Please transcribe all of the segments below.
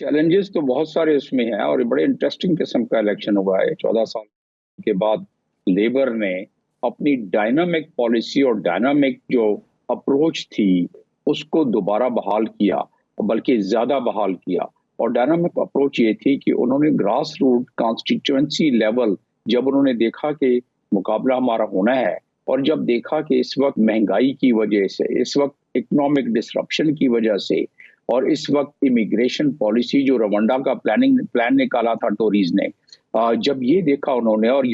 Challenges तो बहुत सारे उसमें हैं और बड़े इंटरेस्टिंग किस्म का इलेक्शन हुआ है। 14 साल के बाद लेबर ने अपनी डायनामिक पॉलिसी और डायनामिक जो अप्रोच थी उसको दोबारा बहाल किया, बल्कि ज्यादा बहाल किया। और डायनामिक अप्रोच ये थी कि उन्होंने ग्रास रूट कॉन्स्टिट्यूएंसी लेवल, जब उन्होंने देखा कि मुकाबला हमारा होना है, और जब देखा कि इस वक्त महंगाई की वजह से, इस वक्त इकोनॉमिक डिसरप्शन की वजह से, और इस वक्त इमिग्रेशन पॉलिसी जो रवांडा का प्लान निकाला था टोरीज ने, जब ये देखा उन्होंने, और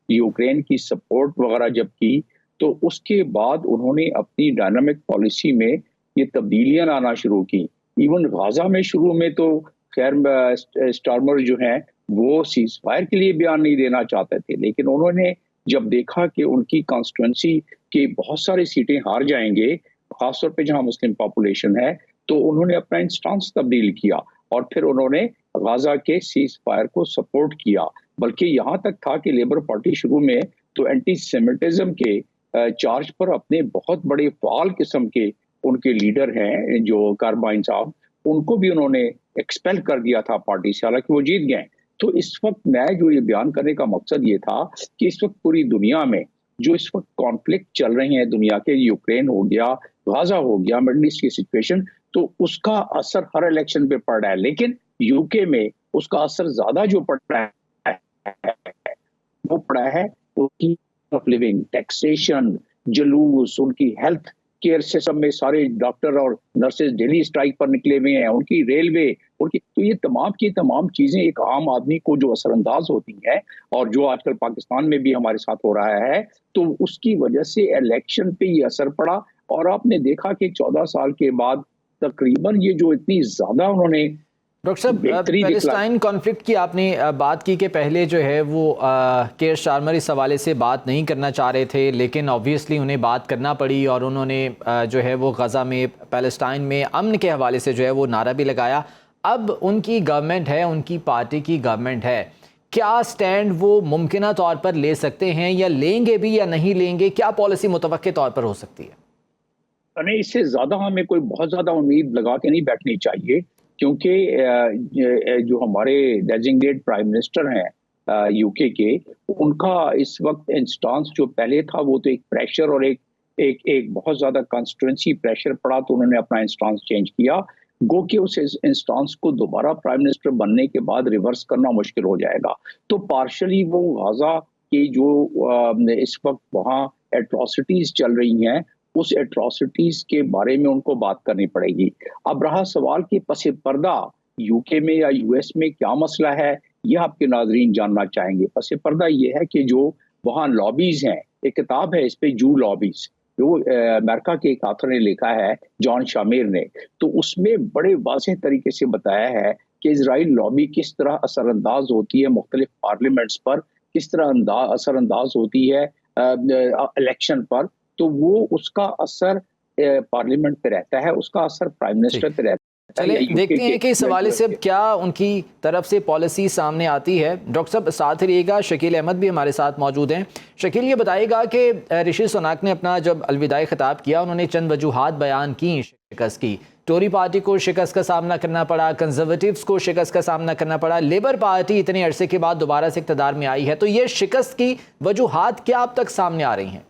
यूक्रेन की सपोर्ट वगैरह जब की, तो उसके बाद उन्होंने अपनी डायनामिक पॉलिसी में ये तब्दीलियां लाना शुरू की। इवन गाजा में शुरू में तो खैर स्टार्मर जो हैं वो सीज फायर के लिए बयान नहीं देना चाहते थे, लेकिन उन्होंने जब देखा कि उनकी कॉन्स्टिट्यूंसी की बहुत सारी सीटें हार जाएंगे, खासतौर पे जहां मुस्लिम पॉपुलेशन है, तो उन्होंने अपना इंस्टांस तब्दील किया और फिर उन्होंने गाजा के सीज फायर को सपोर्ट किया। बल्कि यहाँ तक था कि लेबर पार्टी शुरू में तो एंटी सेमिटिज्म के चार्ज पर अपने बहुत बड़े फाल किस्म के उनके लीडर हैं जो कारबाइन साहब, उनको भी उन्होंने एक्सपेल कर दिया था पार्टी से, हालांकि वो जीत गए। तो इस वक्त मैं जो ये बयान करने का मकसद ये था कि इस वक्त पूरी दुनिया में जो इस वक्त कॉन्फ्लिक्ट चल रहे हैं दुनिया के, यूक्रेन हो गया, गाजा हो गया, मिडल ईस्ट की सिचुएशन, तो उसका असर हर इलेक्शन पे पड़ रहा है। लेकिन यूके में उसका असर ज्यादा जो पड़ रहा है वो पड़ा है उनकी ऑफ लिविंग, टैक्सेशन, जुलूस, उनकी हेल्थ केयर सिस्टम में सारे डॉक्टर और नर्सेज डेली स्ट्राइक पर निकले हुए हैं, उनकी रेलवे, उनकी, तो ये तमाम की तमाम चीजें एक आम आदमी को जो असरअंदाज होती हैं, और जो आजकल पाकिस्तान में भी हमारे साथ हो रहा है, तो उसकी वजह से इलेक्शन पे ये असर पड़ा। और आपने देखा कि 14 साल के बाद तकरीबन ये जो इतनी ज्यादा उन्होंने डॉक्टर साहब, बेहतरी दिखला। पैलेस्टाइन कॉन्फ्लिक्ट की आपने बात की कि पहले जो है वो केयर स्टारमर इस हवाले से बात नहीं करना चाह रहे थे, लेकिन ऑब्वियसली उन्हें बात करना पड़ी और उन्होंने जो है वो गज़ा में, पैलेस्टाइन में अमन के हवाले से जो है वो नारा भी लगाया। अब उनकी गवर्नमेंट है, उनकी पार्टी की गवर्नमेंट है, क्या स्टैंड वो मुमकिन तौर पर ले सकते हैं, या लेंगे भी या नहीं लेंगे? क्या पॉलिसी मुतवक्के तौर पर हो सकती है? नहीं, इससे ज्यादा हमें कोई बहुत ज्यादा उम्मीद लगा के नहीं बैठनी चाहिए, क्योंकि जो हमारे डेजिग्नेट प्राइम मिनिस्टर हैं यूके के, उनका इस वक्त इंस्टांस जो पहले था वो तो एक प्रेशर और एक एक एक बहुत ज्यादा कॉन्स्टिट्यूंसी प्रेशर पड़ा, तो उन्होंने अपना इंस्टांस चेंज किया। गो के उस इंस्टांस को दोबारा प्राइम मिनिस्टर बनने के बाद रिवर्स करना मुश्किल हो जाएगा। तो पार्शली वो गाजा की जो इस वक्त वहाँ एट्रोसिटीज चल रही हैं, उस एट्रोसिटीज के बारे में उनको बात करनी पड़ेगी। अब रहा सवाल कि पसे पर्दा यूके में या यूएस में क्या मसला है, यह आपके नाजरीन जानना चाहेंगे। पसे पर्दा ये है कि जो वहाँ लॉबीज हैं, एक किताब है इस पे, जू लॉबीज, जो अमेरिका के एक ऑथर ने लिखा है, जॉन शामिर ने, तो उसमें बड़े वाज़ेह तरीके से बताया है कि इजराइल लॉबी किस तरह असरअंदाज होती है मुख्तलिफ पार्लियामेंट्स पर, किस तरह असरअंदाज होती है इलेक्शन पर। तो वो उसका असर पार्लियामेंट पे रहता है, उसका असर प्राइम ठीक, मिनिस्टर पे रहता है, चले या यूके देखते के हैं कि इस या हवाले यूएस से अब के। क्या उनकी तरफ से पॉलिसी सामने आती है। डॉक्टर साहब साथ रहिएगा, शकील अहमद भी हमारे साथ मौजूद हैं। शकील, ये बताइएगा कि ऋषि सुनाक ने अपना जब अलविदाई खिताब किया, उन्होंने चंद वजूहात बयान की शिकस्त की। टोरी पार्टी को शिकस्त का सामना करना पड़ा, कंजर्वेटिव्स को शिकस्त का सामना करना पड़ा, लेबर पार्टी इतने अरसे के बाद दोबारा से इक़्तिदार में आई है, तो ये शिकस्त की वजूहात क्या अब तक सामने आ रही हैं?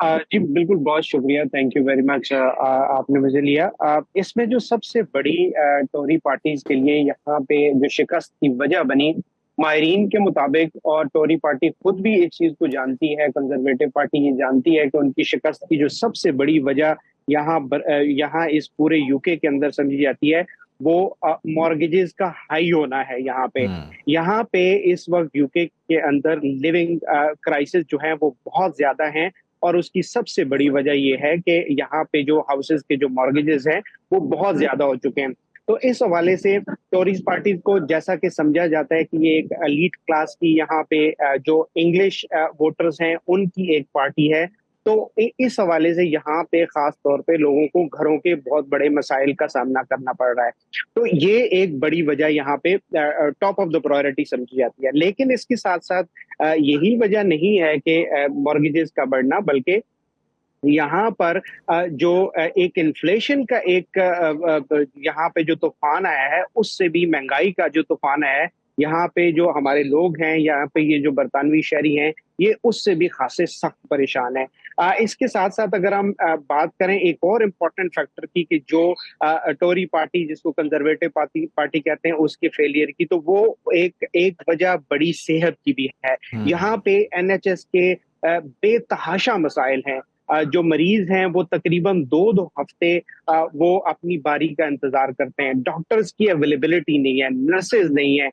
जी बिल्कुल, बहुत शुक्रिया, थैंक यू वेरी मच, आपने मुझे लिया। इसमें जो सबसे बड़ी टोरी पार्टीज के लिए यहाँ पे जो शिकस्त की वजह बनी, माहिरीन के मुताबिक, और टोरी पार्टी खुद भी इस चीज को जानती है, कंजर्वेटिव पार्टी ये जानती है कि उनकी शिकस्त की जो सबसे बड़ी वजह यहाँ इस पूरे यूके के अंदर समझी जाती है, वो मॉर्गेजेस का हाई होना है। यहाँ पे इस वक्त यूके के अंदर लिविंग क्राइसिस जो है वो बहुत ज्यादा है, और उसकी सबसे बड़ी वजह यह है कि यहाँ पे जो हाउसेस के जो मॉर्गेजेस हैं वो बहुत ज्यादा हो चुके हैं। तो इस हवाले से टोरीज पार्टी को जैसा कि समझा जाता है कि ये एक एलीट क्लास की, यहाँ पे जो इंग्लिश वोटर्स हैं उनकी एक पार्टी है। तो इस हवाले से यहाँ पे खास तौर पे लोगों को घरों के बहुत बड़े मसाइल का सामना करना पड़ रहा है। तो ये एक बड़ी वजह यहाँ पे टॉप ऑफ द प्रायोरिटी समझी जाती है। लेकिन इसके साथ साथ यही वजह नहीं है कि मॉर्गेजेस का बढ़ना, बल्कि यहाँ पर जो एक इन्फ्लेशन का एक यहाँ पे जो तूफान आया है, उससे भी महंगाई का जो तूफान आया है, यहाँ पे जो हमारे लोग हैं, यहाँ पे ये जो बरतानवी शहरी हैं, ये उससे भी खासे सख्त परेशान है। इसके साथ साथ अगर हम बात करें एक और इम्पोर्टेंट फैक्टर की, कि जो टोरी पार्टी जिसको कंजर्वेटिव पार्टी पार्टी कहते हैं, उसके फेलियर की, तो वो एक एक वजह बड़ी सेहत की भी है। यहाँ पे एनएचएस के बेतहाशा मसाइल हैं। जो मरीज हैं वो तकरीबन 2-2 हफ्ते वो अपनी बारी का इंतजार करते हैं। डॉक्टर्स की अवेलेबिलिटी नहीं है, नर्सेज नहीं है,